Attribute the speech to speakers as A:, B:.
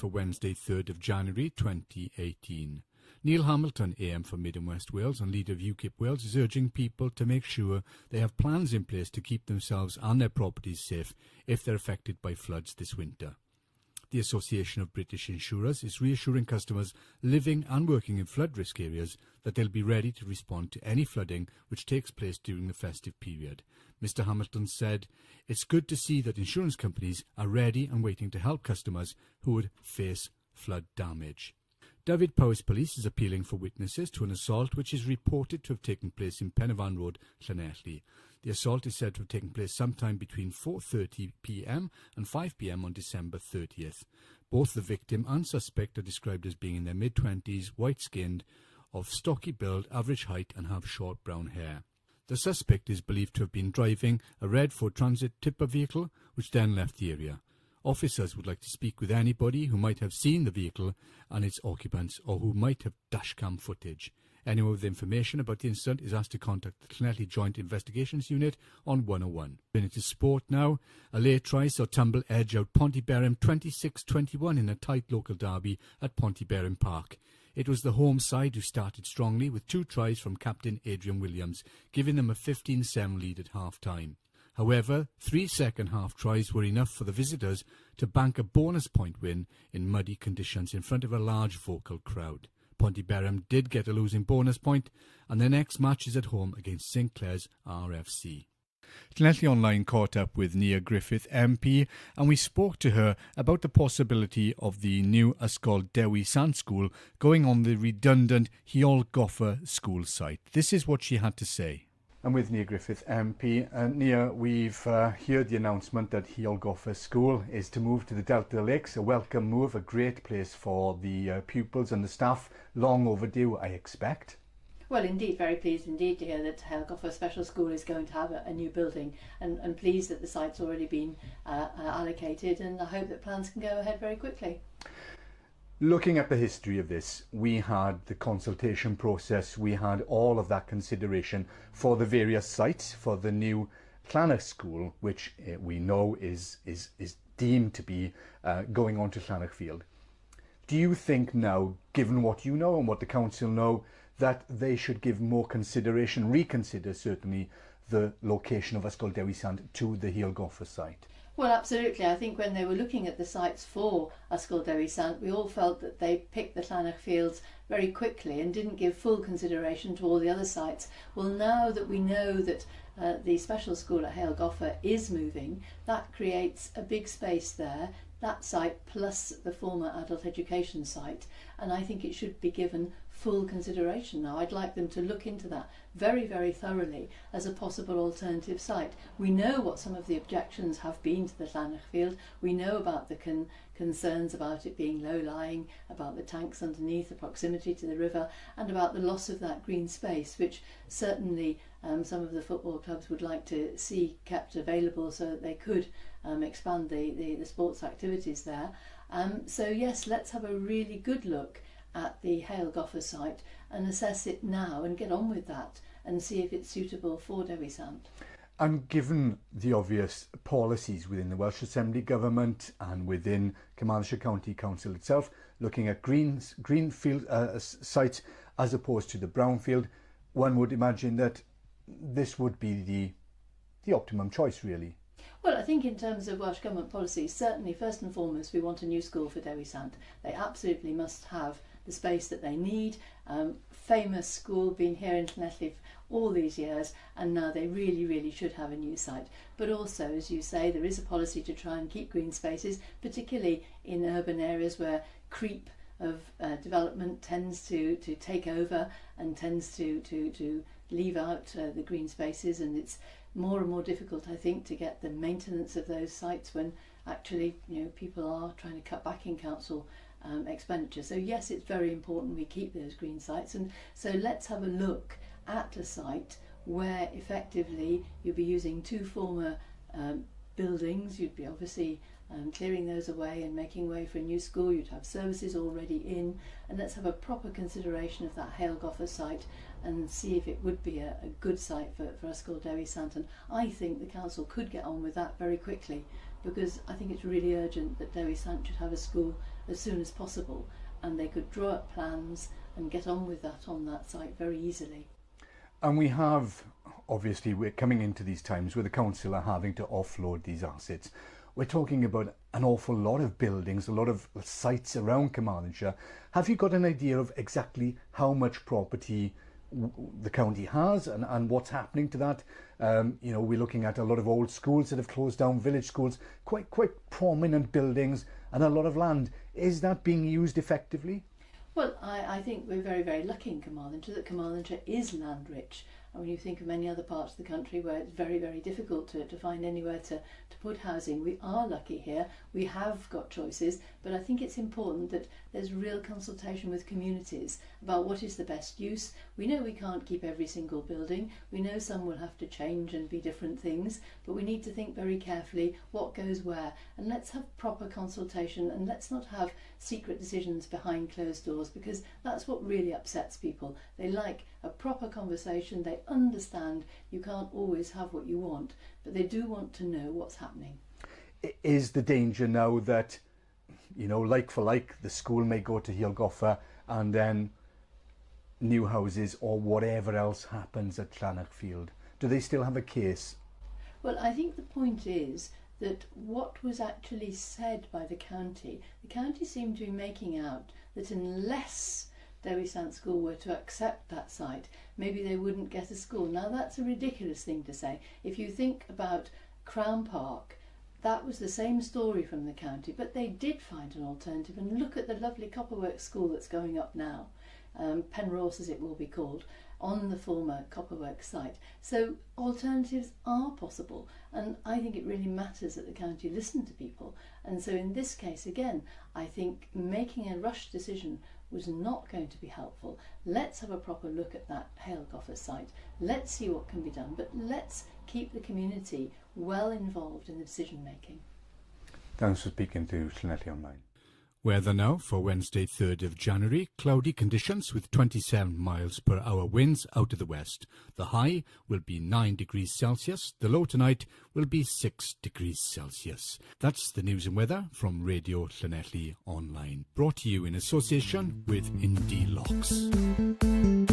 A: for Wednesday 3rd of January 2018. Neil Hamilton, AM for Mid and West Wales and leader of UKIP Wales, is urging people to make sure they have plans in place to keep themselves and their properties safe if they're affected by floods this winter. The Association of British Insurers is reassuring customers living and working in flood risk areas that they'll be ready to respond to any flooding which takes place during the festive period. Mr Hamilton said, "It's good to see that insurance companies are ready and waiting to help customers who would face flood damage." Dyfed-Powys Police is appealing for witnesses to an assault which is reported to have taken place in Penavon Road, Llanelli. The assault is said to have taken place sometime between 4:30 p.m. and 5 p.m. on December 30th. Both the victim and suspect are described as being in their mid-20s, white-skinned, of stocky build, average height and have short brown hair. The suspect is believed to have been driving a red Ford Transit tipper vehicle which then left the area. Officers would like to speak with anybody who might have seen the vehicle and its occupants or who might have dashcam footage. Anyone with information about the incident is asked to contact the Llanelli Joint Investigations Unit on 101. Into sport now. A late try saw Tumble edge out Pontyberem 26-21 in a tight local derby at Pontyberem Park. It was the home side who started strongly with 2 tries from captain Adrian Williams, giving them a 15-7 lead at half-time. However, 3 second-half tries were enough for the visitors to bank a bonus point win in muddy conditions in front of a large vocal crowd. Pontyberem did get a losing bonus point, and their next match is at home against St Clair's RFC. Llanelli Online caught up with Nia Griffith, MP, and we spoke to her about the possibility of the new Ysgol Dewi Sant School going on the redundant Llanelli school site. This is what she had to say. I'm with Nia Griffith, MP. Nia, we've heard the announcement that Llanelli School is to move to the Delta Lakes, a welcome move, a great place for the pupils and the staff, long overdue, I expect.
B: Well, indeed, very pleased indeed to hear that Llanelli Special School is going to have a new building, and pleased that the site's already been allocated, and I hope that plans can go ahead very quickly.
A: Looking at the history of this, we had the consultation process, we had all of that consideration for the various sites for the new Llanelli School, which we know is deemed to be going on to Llanelli Field. Do you think now, given what you know and what the council know, that they should give more consideration, reconsider certainly, the location of Ysgol Dewi Sant to the Llanelli site?
B: Well, absolutely. I think when they were looking at the sites for Ysgol Dewi Sant, we all felt that they picked the Llanelli fields very quickly and didn't give full consideration to all the other sites. Well, now that we know that the special school at Llanelli is moving, that creates a big space there, that site plus the former adult education site, and I think it should be given full consideration now. I'd like them to look into that very, very thoroughly as a possible alternative site. We know what some of the objections have been to the Llanelli field. We know about the concerns about it being low-lying, about the tanks underneath, the proximity to the river, and about the loss of that green space, which certainly some of the football clubs would like to see kept available so that they could expand the sports activities there. So yes, let's have a really good look at the Llanelli site and assess it now and get on with that and see if it's suitable for Dewi Sant.
A: And given the obvious policies within the Welsh Assembly Government and within Carmarthenshire County Council itself, looking at greenfield sites as opposed to the brownfield, one would imagine that this would be the optimum choice, really.
B: Well, I think in terms of Welsh Government policy, certainly first and foremost we want a new school for Dewi Sant. They absolutely must have the space that they need. Famous school, been here in Llanelli all these years, and now they really, really should have a new site. But also, as you say, there is a policy to try and keep green spaces, particularly in urban areas where creep of development tends to take over and tends to leave out the green spaces, and it's more and more difficult, I think, to get the maintenance of those sites when actually, people are trying to cut back in council expenditure. So yes, it's very important we keep those green sites, and so let's have a look at a site where effectively you'll be using 2 former buildings. You'd be obviously clearing those away and making way for a new school. You'd have services already in, and let's have a proper consideration of that Llanelli site and see if it would be a good site for Ysgol Dewi Sant. And I think the council could get on with that very quickly, because I think it's really urgent that Dewi Sant should have a school as soon as possible, and they could draw up plans and get on with that on that site very easily.
A: And we have, obviously, we're coming into these times where the council are having to offload these assets. We're talking about an awful lot of buildings, a lot of sites around Carmarthenshire. Have you got an idea of exactly how much property the county has and what's happening to that? You know, we're looking at a lot of old schools that have closed down, village schools, quite prominent buildings and a lot of land. Is that being used effectively?
B: Well, I think we're very, very lucky in Carmarthenshire that Carmarthenshire is land rich. And when you think of many other parts of the country where it's very, very difficult to find anywhere to put housing, we are lucky here. We have got choices, but I think it's important that there's real consultation with communities about what is the best use. We know we can't keep every single building. We know some will have to change and be different things, but we need to think very carefully what goes where. And let's have proper consultation, and let's not have secret decisions behind closed doors, because that's what really upsets people. They like a proper conversation. They understand you can't always have what you want, but they do want to know what's happening.
A: Is the danger now that, you know, like for like, the school may go to Hillgoffer and then new houses or whatever else happens at Llanelli? Do they still have a case?
B: Well, I think the point is that what was actually said by the county seemed to be making out that unless Dewi Sant School were to accept that site, maybe they wouldn't get a school. Now that's a ridiculous thing to say. If you think about Crown Park, that was the same story from the county, but they did find an alternative. And look at the lovely Copperwork school that's going up now, Penrose as it will be called, on the former Copperwork site. So alternatives are possible, and I think it really matters that the county listen to people. And so in this case, again, I think making a rushed decision was not going to be helpful. Let's have a proper look at that Halecofer site. Let's see what can be done, but let's keep the community well involved in the decision making.
A: Thanks for speaking to Llanelli Online.
C: Weather now for Wednesday 3rd of January. Cloudy conditions with 27 miles per hour winds out of the west. The high will be 9 degrees Celsius. The low tonight will be 6 degrees Celsius. That's the news and weather from Radio Llanelli Online. Brought to you in association with Indie Locks.